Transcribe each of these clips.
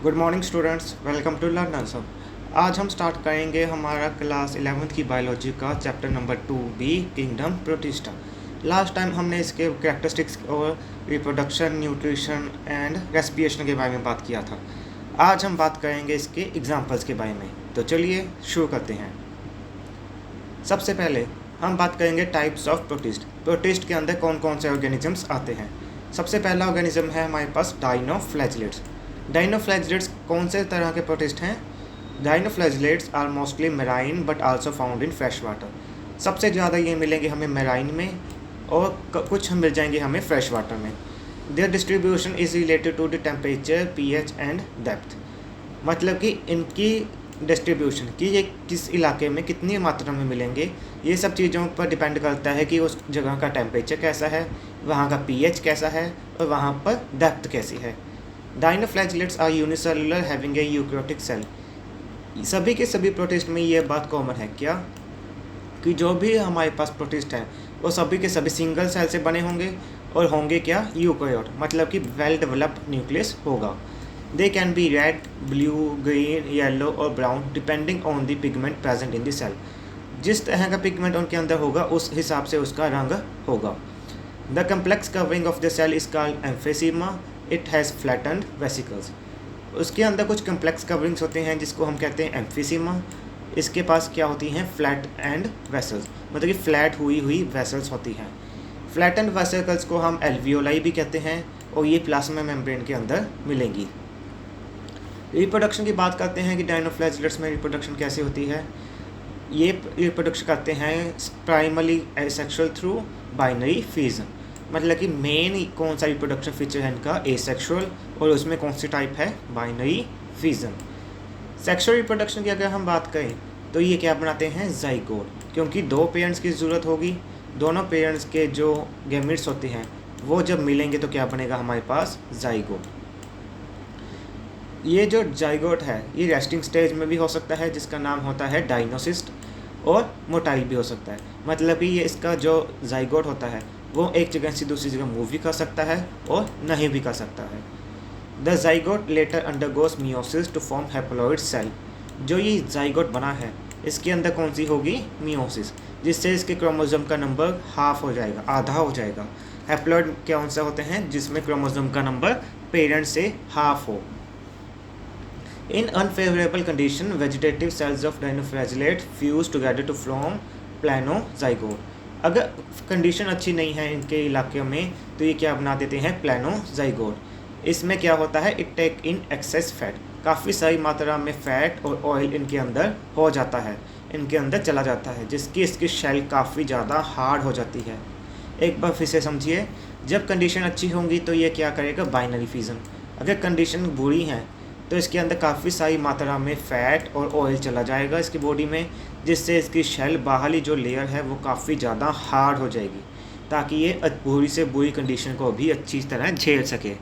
Good morning students, welcome to learners hub. आज हम start करेंगे हमारा क्लास 11th की बायोलॉजी का chapter number 2B kingdom protista. Last time हमने इसके कैरेक्टरिस्टिक्स और रिप्रोडक्शन, न्यूट्रिशन एंड रेस्पिरेशन के बारे में बात किया था। आज हम बात करेंगे इसके एग्जांपल्स के बारे में। तो चलिए शुरू करते हैं। सबसे पहले हम बात करेंगे टाइप्स ऑफ प्रोटिस्ट। प्रोटिस्ट के अंदर कौन कौन से ऑर्गेनिजम्स आते हैं। सबसे पहला ऑर्गेनिज्म है हमारे पास डाइनोफ्लैजिलेट्स। डाइनोफ्लैजिलेट्स कौन से तरह के प्रोटिस्ट हैं? Dinoflagellates are mostly marine but also found in fresh water. सबसे ज़्यादा ये मिलेंगे हमें मेराइन में और कुछ मिल जाएंगे हमें फ्रेश वाटर में। Their distribution is related to the temperature, pH and depth. मतलब कि इनकी डिस्ट्रीब्यूशन कि ये किस इलाके में कितनी मात्रा में मिलेंगे, ये सब चीज़ों पर डिपेंड करता है कि उस जगह का टेम्परेचर कैसा है, वहाँ का pH कैसा है और वहाँ पर डेप्थ कैसी है। Dinoflagellates are unicellular having a eukaryotic cell. सभी के सभी प्रोटिस्ट में ये बात कॉमन है क्या कि जो भी हमारे पास प्रोटिस्ट हैं वो सभी के सभी सिंगल सेल से बने होंगे और होंगे क्या, यूकैरियोट, मतलब कि वेल डेवलप्ड न्यूक्लियस होगा। They can be red, blue, green, yellow और brown depending on the pigment present in the cell. जिस तरह का पिगमेंट उनके अंदर होगा उस हिसाब से उसका रंग होगा। The complex covering of the cell is called amphiesma. It has flattened vesicles. उसके अंदर कुछ कम्प्लेक्स कवरिंग्स होते हैं जिसको हम कहते हैं एम्फिसीमा। इसके पास क्या होती हैं, फ्लैट एंड वेसल्स, मतलब कि फ्लैट हुई वेसल्स होती हैं। फ्लैट एंड वेसिकल्स को हम एल्वियोलाई भी कहते हैं और ये प्लाज्मा मेम्ब्रेन के अंदर मिलेंगी। रिप्रोडक्शन की बात करते हैं कि डाइनोफ्लैजिलेट्स में रिप्रोडक्शन कैसे होती है। ये रिप्रोडक्शन करते हैं primary asexual through binary fission. मतलब कि मेन कौन सा रिप्रोडक्शन फीचर है इनका, एसेक्सुअल, और उसमें कौन सी टाइप है, बाइनरी फिजन। सेक्सुअल रिप्रोडक्शन की अगर हम बात करें तो ये क्या बनाते हैं, जाइगोट, क्योंकि दो पेरेंट्स की ज़रूरत होगी। दोनों पेरेंट्स के जो गैमेट्स होते हैं वो जब मिलेंगे तो क्या बनेगा हमारे पास, जाइगोट। ये जो जाइगोट है ये रेस्टिंग स्टेज में भी हो सकता है जिसका नाम होता है डाइनोसिस्ट, और मोटाइल भी हो सकता है। मतलब कि ये इसका जो जाइगोट होता है वो एक जगह से दूसरी जगह मूव भी कर सकता है और नहीं भी कर सकता है। The zygote later undergoes meiosis to form haploid cell. जो ये जाइगोट बना है इसके अंदर कौन सी होगी, मियोसिस, जिससे इसके क्रोमोसोम का नंबर हाफ हो जाएगा, आधा हो जाएगा। हैप्लॉइड कौन सा होते हैं, जिसमें क्रोमोसोम का नंबर पेरेंट से हाफ हो। In unfavorable condition, vegetative cells of dinoflagellate fuse together to form planozygote। अगर कंडीशन अच्छी नहीं है इनके इलाके में तो ये क्या बना देते हैं, प्लानोजाइगोट। इसमें क्या होता है, it take in excess fat, काफ़ी सारी मात्रा में फ़ैट और ऑयल इनके अंदर हो जाता है, इनके अंदर चला जाता है, जिसकी इसकी शेल काफ़ी ज़्यादा हार्ड हो जाती है। एक बार फिर से समझिए, जब कंडीशन अच्छी होंगी तो ये क्या करेगा, बाइनरी फिजन। अगर कंडीशन बुरी है तो इसके अंदर काफ़ी सारी मात्रा में फ़ैट और ऑयल चला जाएगा इसकी बॉडी में, जिससे इसकी शेल बाहरी जो लेयर है वो काफ़ी ज़्यादा हार्ड हो जाएगी, ताकि ये बुरी से बुरी कंडीशन को भी अच्छी तरह झेल सके।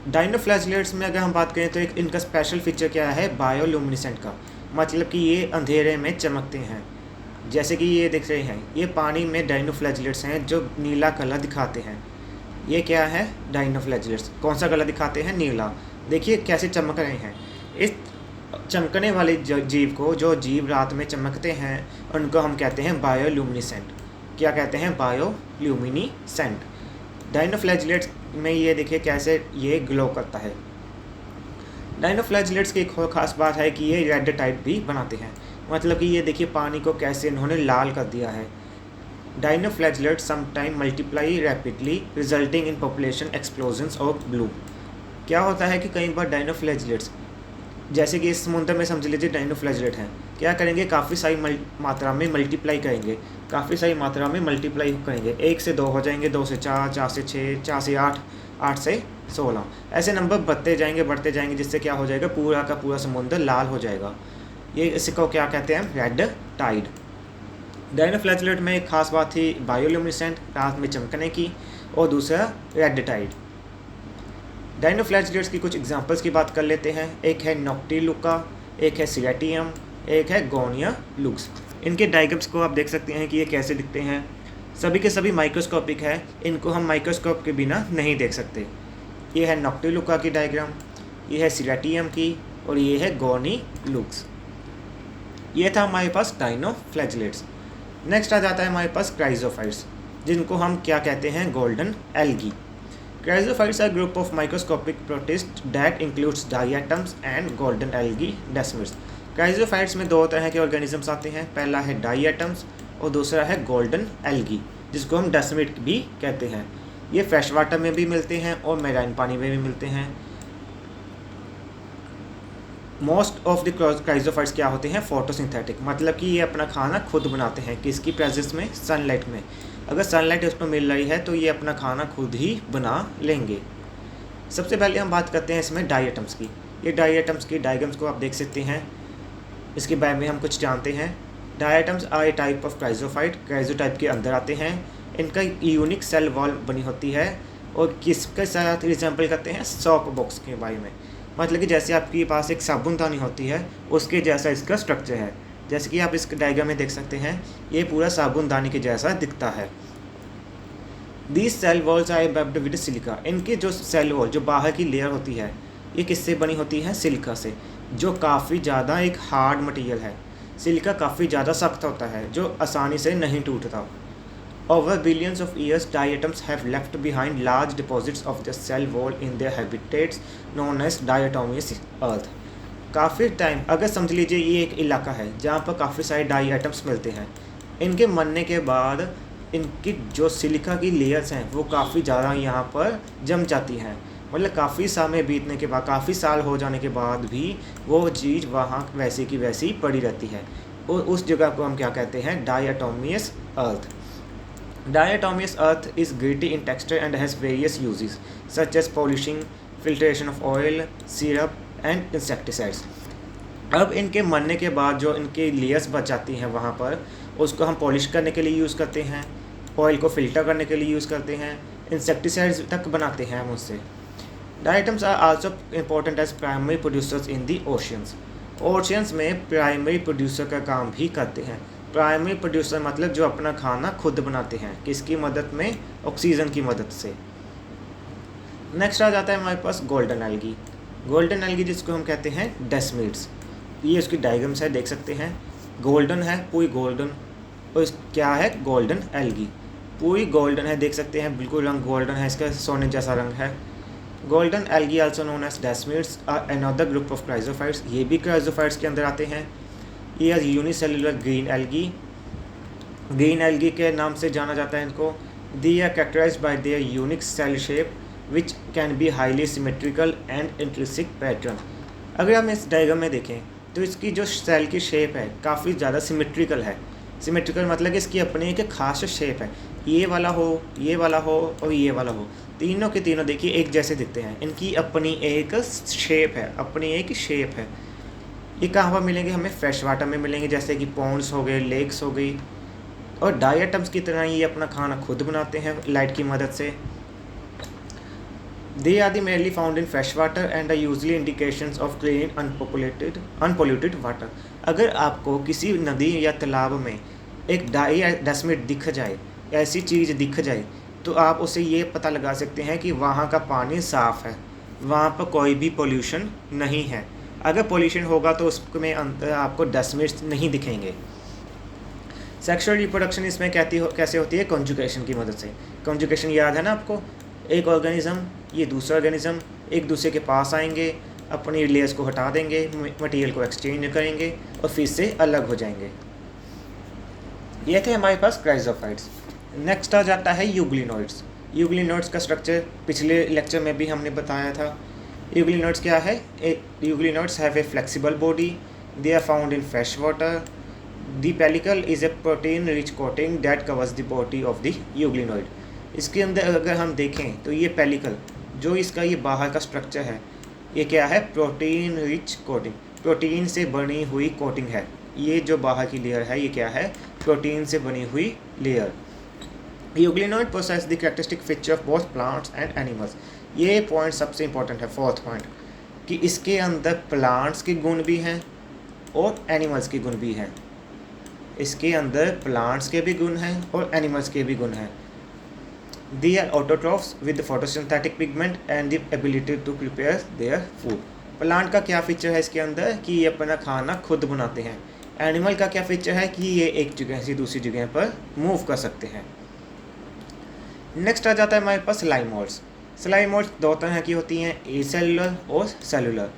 डाइनोफ्लैजिलेट्स में अगर हम बात करें तो एक इनका स्पेशल फीचर क्या है, बायोल्यूमिनेसेंट का, मतलब कि ये अंधेरे में चमकते हैं। जैसे कि ये देख रहे हैं, ये पानी में डाइनोफ्लैजिलेट्स हैं जो नीला कलर दिखाते हैं। ये क्या है, डाइनोफ्लैजिलेट्स कौन सा कलर दिखाते हैं, नीला। देखिए कैसे चमक रहे हैं। इस चमकने वाले जीव को, जो जीव रात में चमकते हैं, उनको हम कहते हैं बायोल्यूमिनेसेंट। क्या कहते हैं, बायोल्यूमिनेसेंट। डाइनोफ्लैजिलेट्स में ये देखिए कैसे ये ग्लो करता है। डाइनोफ्लैजिलेट्स की एक और ख़ास बात है कि ये रेड टाइड भी बनाते हैं। मतलब कि ये देखिए पानी को कैसे इन्होंने लाल कर दिया है। Dinoflagellates sometimes multiply rapidly, resulting in population explosions of bloom। क्या होता है कि कई बार डाइनोफ्लैजिलेट्स, जैसे कि इस समुद्र में समझ लीजिए डाइनोफ्लैजिलेट हैं, क्या करेंगे, काफ़ी सारी मात्रा में मल्टीप्लाई करेंगे, काफ़ी सारी मात्रा में मल्टीप्लाई करेंगे। 1 से 2 हो जाएंगे, 2 से 4, 4 से 6, 4 से 8, 8 से 16, ऐसे नंबर बढ़ते जाएंगे, जिससे क्या हो जाएगा, पूरा का पूरा समुद्र लाल हो जाएगा। ये इसको क्या कहते हैं, रेड टाइड। डाइनोफ्लैजिलेट में एक खास बात थी बायोल्यूमिनेसेंट, रात में चमकने की, और दूसरा रेड टाइड। डाइनोफ्लैजिलेट्स की कुछ एग्जांपल्स की बात कर लेते हैं। एक है नॉक्टिलुका, एक है सिरेटियम, एक है गोनिया लुक्स। इनके डायग्राम्स को आप देख सकते हैं कि ये कैसे दिखते हैं। सभी के सभी माइक्रोस्कोपिक है, इनको हम माइक्रोस्कोप के बिना नहीं देख सकते। ये है नॉक्टिलुका की डायग्राम, ये है सिरेटियम की, और ये है गोनीलुक्स। ये था हमारे पास डाइनोफ्लैजिलेट्स। नेक्स्ट आ जाता है हमारे पास क्राइजोफाइट्स, जिनको हम क्या कहते हैं, golden algae. Chrysophytes are group of microscopic protist that includes diatoms and golden algae desmids. Chrysophytes में दो तरह के ऑर्गेनिजम्स आते हैं, पहला है डाइएटम्स और दूसरा है गोल्डन एल्गी, जिसको हम डेस्मिड भी कहते हैं। ये फ्रेश वाटर में भी मिलते हैं और मैराइन पानी में भी मिलते हैं। मोस्ट ऑफ द क्राइजोफाइट्स क्या होते हैं, फोटोसिंथेटिक, मतलब कि ये अपना खाना खुद बनाते हैं, किसकी प्रेजेंस में, सनलाइट में। अगर सनलाइट उसको मिल रही है तो ये अपना खाना खुद ही बना लेंगे। सबसे पहले हम बात करते हैं इसमें डाइएटम्स की। ये डाइएटम्स की डायग्राम्स को आप देख सकते हैं, इसके बारे में हम कुछ जानते हैं। Diatoms are a type of chrysophyte, क्राइजोटाइप के अंदर आते हैं। इनका यूनिक सेल वॉल बनी होती है और किसके साथ रिजेंबल करते हैं, सॉप बॉक्स के बारे में, मतलब कि जैसे आपके पास एक साबुनदानी होती है उसके जैसा इसका स्ट्रक्चर है। जैसे कि आप इस डायग्राम में देख सकते हैं, ये पूरा साबुनदानी के जैसा दिखता है। These cell walls are webbed with silica. इनकी जो सेल वॉल, जो बाहर की लेयर होती है, ये किससे बनी होती है, सिलिका से, जो काफ़ी ज़्यादा एक हार्ड मटेरियल है। सिलिका काफ़ी ज़्यादा सख्त होता है, जो आसानी से नहीं टूटता। Over billions of years, diatoms have left behind large deposits of the cell wall in their habitats known as diatomeous earth. काफ़ी टाइम, अगर समझ लीजिए ये एक इलाका है जहाँ पर काफ़ी सारे डाइएटम्स मिलते हैं। इनके मरने के बाद इनकी जो सिलिका की लेयर्स हैं वो काफ़ी ज़्यादा यहाँ पर जम जाती हैं, मतलब काफ़ी समय बीतने के बाद, काफ़ी साल हो जाने के बाद भी वो चीज़ वहाँ वैसी की वैसी पड़ी रहती है, और उस जगह को हम क्या कहते हैं, डायटोमियस अर्थ। Diatomeous earth is gritty in texture and has various uses such as polishing, filtration of oil, syrup and insecticides. अब इनके मरने के बाद जो इनके लेयर्स बच जाती हैं वहाँ पर, उसको हम पॉलिश करने के लिए यूज़ करते हैं, ऑयल को फिल्टर करने के लिए यूज़ करते हैं, इंसेक्टिसाइड्स तक बनाते हैं हम उससे। Diatoms are also important as primary producers in the oceans. Oceans में प्राइमरी प्रोड्यूसर का काम भी करते हैं। प्राइमरी प्रोड्यूसर मतलब जो अपना खाना खुद बनाते हैं, किसकी मदद में, ऑक्सीजन की मदद से। नेक्स्ट आ जाता है हमारे पास गोल्डन एल्गी। गोल्डन एल्गी जिसको हम कहते हैं डेस्मिड्स। ये उसकी डायग्राम्स है, देख सकते हैं, गोल्डन है, पूरी गोल्डन, और क्या है, गोल्डन एल्गी, पूरी गोल्डन है, देख सकते हैं, बिल्कुल रंग गोल्डन है, इसका सोने जैसा रंग है। Golden algae also known as desmids are another group of chrysophytes. ये भी क्राइजोफाइट्स के अंदर आते हैं। ये unicellular green algae, green algae के नाम से जाना जाता है इनको। They are characterized by their unique cell shape which can be highly symmetrical and intrinsic pattern. अगर हम इस डायग्राम में देखें तो इसकी जो सेल की शेप है काफ़ी ज़्यादा सिमेट्रिकल है। सिमेट्रिकल मतलब कि इसकी अपनी एक खास शेप है, ये वाला हो, ये वाला हो और ये वाला हो, तीनों के तीनों देखिए एक जैसे दिखते हैं, इनकी अपनी एक शेप है, अपनी एक शेप है। ये कहाँ पर मिलेंगे, हमें फ्रेश वाटर में मिलेंगे, जैसे कि पॉन्ड्स हो गए, लेक्स हो गई। और डाइएटम्स की तरह ये अपना खाना खुद बनाते हैं लाइट की मदद से। They are the mainly found in fresh water and are usually indications of clean unpolluted water. अगर आपको किसी नदी या तालाब में एक डेस्मिड दिख जाए, ऐसी चीज़ दिख जाए, तो आप उससे ये पता लगा सकते हैं कि वहाँ का पानी साफ़ है, वहाँ पर कोई भी पोल्यूशन नहीं है। अगर पोल्यूशन होगा तो उसमें आपको डेस्मिड्स नहीं दिखेंगे। सेक्सुअल रिप्रोडक्शन इसमें कैसे होती है, कॉन्जुगेशन की मदद से। कॉन्जुगेशन याद है ना आपको, एक ऑर्गेनिज्म ये दूसरा ऑर्गेनिज्म एक दूसरे के पास आएंगे, अपनी लेयर्स को हटा देंगे, मटेरियल को एक्सचेंज करेंगे और फिर से अलग हो जाएंगे। ये थे हमारे पास क्राइजोफाइट्स। नेक्स्ट आ जाता है यूग्लिनोइड्स। यूग्लिनोइड्स का स्ट्रक्चर पिछले लेक्चर में भी हमने बताया था। यूग्लिनोइड्स क्या है, euglenoids have a flexible body, they are found in fresh water. The pellicle is a protein rich coating that covers the body of the euglenoid. इसके अंदर अगर हम देखें तो ये पेलिकल, जो इसका ये बाहर का स्ट्रक्चर है, ये क्या है, प्रोटीन रिच कोटिंग, प्रोटीन से बनी हुई कोटिंग है। ये जो बाहर की लेयर है ये क्या है, प्रोटीन से बनी हुई layer. Euglenoid possess the characteristic feature of both plants and animals. ये पॉइंट सबसे इंपॉर्टेंट है, फोर्थ पॉइंट, कि इसके अंदर प्लांट्स के गुण भी हैं और एनिमल्स के गुण भी हैं। इसके अंदर प्लांट्स के भी गुण हैं और एनिमल्स के भी गुण हैं। They are autotrophs with photosynthetic pigment and the ability to prepare their food. Plant का क्या फीचर है इसके अंदर कि ये अपना खाना खुद बनाते हैं। एनिमल का क्या फीचर है कि ये एक जगह से दूसरी जगह पर मूव कर सकते हैं। नेक्स्ट आ जाता है हमारे पास स्लाइमोल्ड्स। स्लाइमोल्ड्स दो तरह की होती हैं, ए सेलुलर और सेलुलर।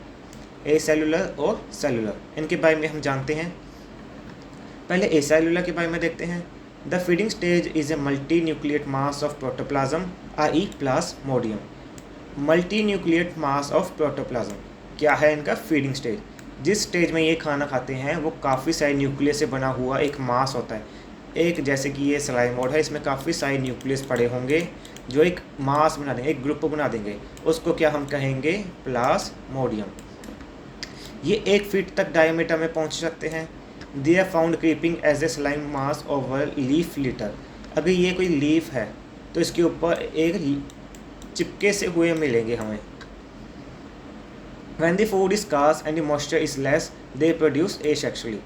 ए सेलुलर और सेलुलर, इनके बारे में हम जानते हैं। पहले ए सेलुलर के बारे में देखते हैं। The feeding stage is a multi न्यूक्लियट mass of protoplasm I Plasmodium. Multi न्यूक्लियट mass of protoplasm क्या है इनका फीडिंग स्टेज। जिस स्टेज में ये खाना खाते हैं वो काफ़ी सारे न्यूक्लियस से बना हुआ एक मास होता है। एक जैसे कि ये स्लाइमोड है, इसमें काफ़ी सारे न्यूक्लियस पड़े होंगे जो एक मास बना देंगे, एक ग्रुप बना देंगे। उसको क्या हम कहेंगे, प्लाज्मोडियम। ये 1 फीट तक डायमीटर में पहुंच सकते हैं। They are found creeping as a slime mass over leaf litter. अगर ये कोई लीफ है तो इसके ऊपर एक चिपके से हुए मिलेंगे हमें। When the food is scarce and the moisture is less, they produce asexually।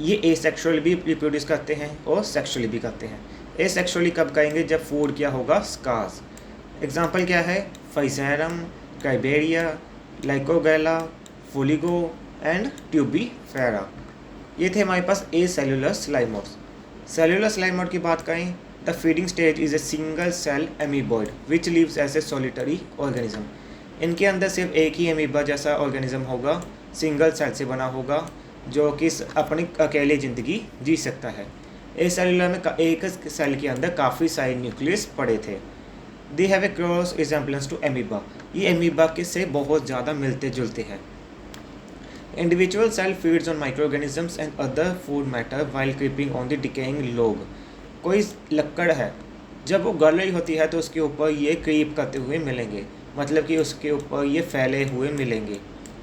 ये asexually भी रिप्रोड्यूस करते हैं और सेक्सुअली भी करते हैं। asexually कब करेंगे, जब फूड क्या होगा, स्कार्स। एग्जाम्पल क्या है, फाइसेरम, क्राइबेरिया, लाइकोगैला, फोलिगो एंड ट्यूबीफेरा। ये थे हमारे पास ए सेलुलर स्लाइमोड्स। सेलुलर स्लाइमोड की बात करें, the feeding stage is a single cell amoeboid which lives as a solitary organism. इनके अंदर सिर्फ एक ही एमीबा जैसा ऑर्गेनिज्म होगा, सिंगल सेल से बना होगा, जो कि अपनी अकेले ज़िंदगी जी सकता है। इस सेलुलर में एक सेल के अंदर काफ़ी सारे न्यूक्लियस पड़े थे। They have a cross resemblance to amoeba. ये एमीबा के से बहुत ज़्यादा मिलते जुलते हैं। Individual cell feeds on micro organisms and other food matter while creeping on the decaying log. कोई लकड़ है, जब वो गल रही होती है तो उसके ऊपर ये क्रीप करते हुए मिलेंगे, मतलब कि उसके ऊपर ये फैले हुए मिलेंगे।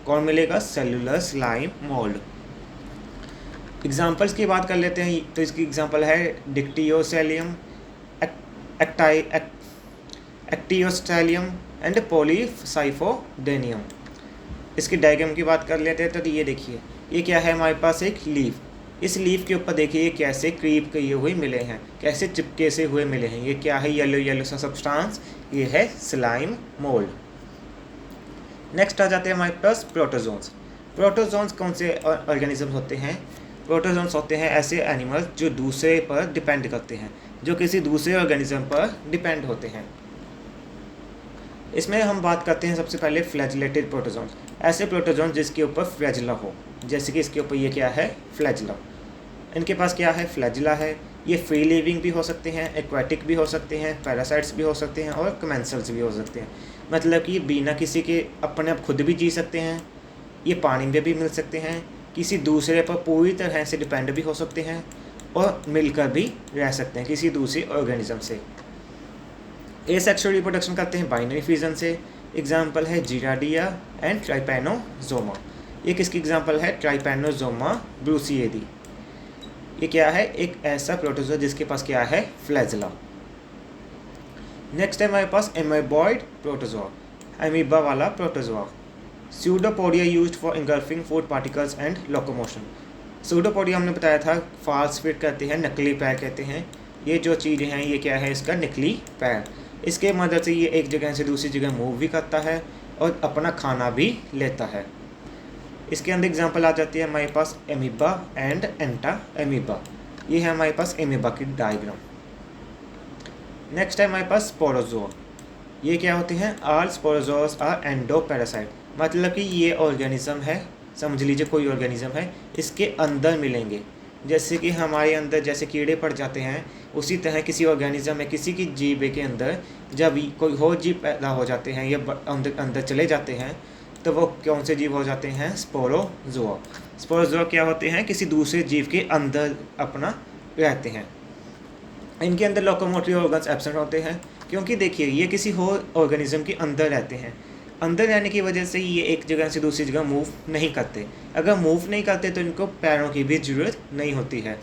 कौन मिलेगा, सेलुलर स्लाइम मोल्ड। एग्जाम्पल्स की बात कर लेते हैं तो इसकी एग्जाम्पल है डिक्टियोसेलियम, एक्टियोस्टेलियम एंड पॉलीसाइफोडेनियम। इसकी डायग्राम की बात कर लेते हैं तो ये देखिए, ये क्या है हमारे पास, एक लीफ। इस लीफ के ऊपर देखिए ये कैसे क्रीप किए हुए मिले हैं, कैसे चिपके से हुए मिले हैं। ये क्या है, येलो येलो सा सब्सटेंस, ये है स्लाइम मोल्ड। नेक्स्ट आ जाते हैं हमारे पास प्रोटोजोन्स। प्रोटोजोन्स कौन से ऑर्गेनिजम्स होते हैं, प्रोटोजोन्स होते हैं ऐसे एनिमल्स जो दूसरे पर डिपेंड करते हैं, जो किसी दूसरे ऑर्गेनिज्म पर डिपेंड होते हैं। इसमें हम बात करते हैं सबसे पहले फ्लैजिलेटेड प्रोटोजोन्स। ऐसे प्रोटोजोन्स जिसके ऊपर फ्लैजिला हो, जैसे कि इसके ऊपर ये क्या है, फ्लैजिला। इनके पास क्या है, फ्लैजिला है। ये फ्री लिविंग भी हो सकते हैं, एक्वाटिक भी हो सकते हैं, पैरासाइट्स भी हो सकते हैं और कमेंसल्स भी हो सकते हैं। मतलब कि बिना किसी के अपने आप खुद भी जी सकते हैं, ये पानी में भी मिल सकते हैं, किसी दूसरे पर पूरी तरह से डिपेंड भी हो सकते हैं और मिलकर भी रह सकते हैं किसी दूसरी ऑर्गेनिज्म से। एसेक्सुअल रिप्रोडक्शन करते हैं बाइनरी फ्यूजन से। एग्जाम्पल है जिराडिया एंड ट्राइपैनोजोमा। ये किसकी एग्जाम्पल है, ट्राइपैनोजोमा ब्रूसिएदी। ये क्या है, एक ऐसा प्रोटोजोआ जिसके पास क्या है, फ्लैजिला। नेक्स्ट है हमारे पास एमीबॉइड प्रोटोजोआ, एमीबा वाला protozoa. Pseudopodia used for engulfing food particles and locomotion. Pseudopodia हमने बताया था फाल्स फिट कहते हैं, नकली पैर कहते हैं। ये जो चीज़ें हैं ये क्या है, इसका नकली पैर। इसके मदद से ये एक जगह से दूसरी जगह मूव भी करता है और अपना खाना भी लेता है। इसके अंदर एग्जांपल आ जाती है हमारे पास एमीबा एंड एंटा एमीबा। ये है हमारे पास एमीबा की डायग्राम। नेक्स्ट है हमारे पास स्पोरोजोआ। ये क्या होते हैं, ऑल स्पोरोजोआस आर एंडोपैरासाइट। मतलब कि ये ऑर्गेनिज्म है, समझ लीजिए कोई ऑर्गेनिज्म है, इसके अंदर मिलेंगे। जैसे कि हमारे अंदर जैसे कीड़े पड़ जाते हैं, उसी तरह किसी ऑर्गेनिज्म में किसी की जीव के अंदर जब कोई और जीव पैदा हो जाते हैं या अंदर चले जाते हैं तो वो कौन से जीव हो जाते हैं, स्पोरोजोआ। स्पोरोजोआ क्या होते हैं, किसी दूसरे जीव के अंदर अपना रहते हैं। इनके अंदर लोकोमोटरी ऑर्गन्स एब्सेंट होते हैं, क्योंकि देखिए ये किसी और ऑर्गेनिज्म के अंदर रहते हैं। अंदर रहने की वजह से ये एक जगह से दूसरी जगह मूव नहीं करते। अगर मूव नहीं करते तो इनको पैरों की भी ज़रूरत नहीं होती है।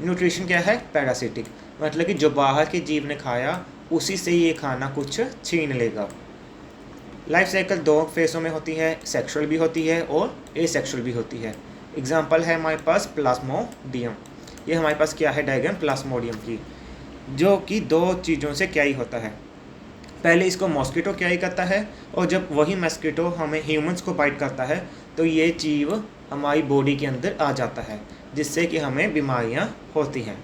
न्यूट्रिशन क्या है, पैरासिटिक। मतलब कि जो बाहर के जीव ने खाया उसी से ये खाना कुछ छीन लेगा। लाइफ साइकिल 2 फेसों में होती है, सेक्सुअल भी होती है और एसेक्सुअल भी होती है। एग्जाम्पल है हमारे पास प्लाज्मोडियम। ये हमारे पास क्या है, डायग्राम प्लाज्मोडियम की। जो कि दो चीज़ों से क्याई होता है। पहले इसको मॉस्किटो क्याई करता है, और जब वही मॉस्किटो हमें ह्यूमंस को बाइट करता है तो ये जीव हमारी बॉडी के अंदर आ जाता है, जिससे कि हमें बीमारियां होती हैं।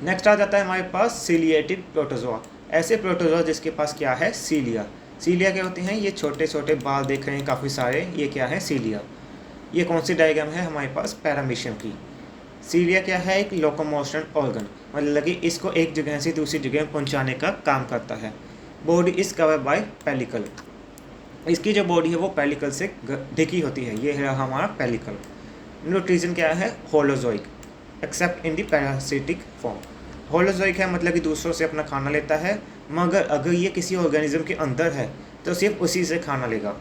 नेक्स्ट आ जाता है हमारे पास सीलिएटेड प्रोटोजोआ। ऐसे प्रोटोजोआ जिसके पास क्या है, सीलिया। सीलिया क्या होते हैं, ये छोटे छोटे बाल देख रहे हैं काफ़ी सारे, ये क्या है, सीलिया। ये कौन सी डायग्राम है हमारे पास, पैरामीशियम की। सीलिया क्या है, एक लोकोमोशन ऑर्गन, मतलब कि इसको एक जगह से दूसरी जगह पहुंचाने का काम करता है। Body is cover by pellicle. इसकी जो बॉडी है वो पेलिकल से ढकी होती है, ये है हमारा पेलिकल। न्यूट्रिशन क्या है, holozoic, accept in the parasitic form. Holozoic है मतलब कि दूसरों से अपना खाना लेता है, मगर अगर ये किसी ऑर्गेनिज्म के अंदर है तो सिर्फ उसी से खाना लेगा।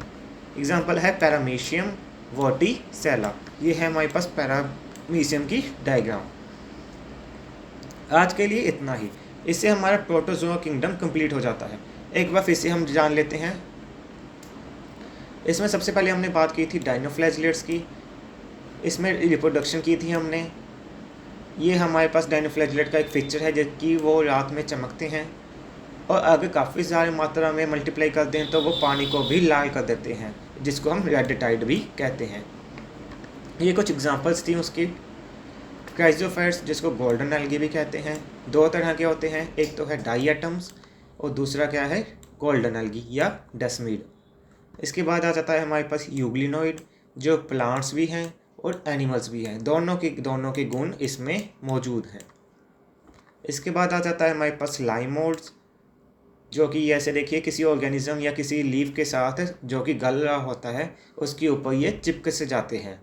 एग्जाम्पल है पैरामीशियम वर्टिसेला। ये है हमारे पास पैरामीशियम की डायग्राम। आज के लिए इतना ही। इससे हमारा प्रोटोजोआ किंगडम कंप्लीट हो जाता है। एक बार फिर से हम जान लेते हैं। इसमें सबसे पहले हमने बात की थी डायनोफ्लैजिलेट्स की, इसमें रिप्रोडक्शन की थी हमने। ये हमारे पास डायनोफ्लैजिलेट का एक फीचर है जबकि वो रात में चमकते हैं, और अगर काफ़ी सारी मात्रा में मल्टीप्लाई कर दें तो वो पानी को भी लाल कर देते हैं, जिसको हम रेड टाइड भी कहते हैं। ये कुछ एग्जांपल्स थी उसकी। क्राइजोफाइट्स, जिसको गोल्डन एल्गी भी कहते हैं, दो तरह के होते हैं, एक तो है डाईएटम्स और दूसरा क्या है, गोल्डन एल्गी या डेस्मीड। इसके बाद आ जाता है हमारे पास यूग्लिनोइड, जो प्लांट्स भी हैं और एनिमल्स भी हैं, दोनों के गुण इसमें मौजूद हैं। इसके बाद आ जाता है हमारे पास लाइमोड्स, जो कि ऐसे देखिए किसी ऑर्गेनिज्म या किसी लीफ के साथ जो कि गल रहा होता है उसके ऊपर ये चिपक से जाते हैं।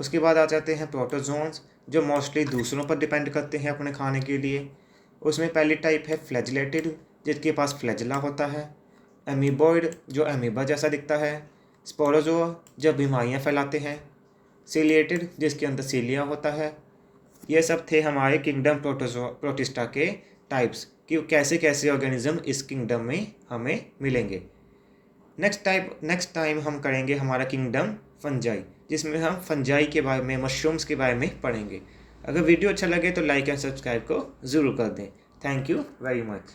उसके बाद आ जाते हैं प्रोटोजोन्स, जो मोस्टली दूसरों पर डिपेंड करते हैं अपने खाने के लिए। उसमें पहली टाइप है फ्लैजिलेटेड, जिसके पास फ्लैजिला होता है। एमीबॉइड, जो एमीबा जैसा दिखता है। स्पोरोजोआ, जो बीमारियाँ फैलाते हैं। सीलिएटेड, जिसके अंदर सीलिया होता है। ये सब थे हमारे किंगडम प्रोटिस्टा के टाइप्स, कि कैसे कैसे ऑर्गेनिज्म इस किंगडम में हमें मिलेंगे। नेक्स्ट टाइम हम करेंगे हमारा किंगडम फंजाई, जिसमें हम फंजाई के बारे में, मशरूम्स के बारे में पढ़ेंगे। अगर वीडियो अच्छा लगे तो लाइक एंड सब्सक्राइब को ज़रूर कर दें। Thank you very much.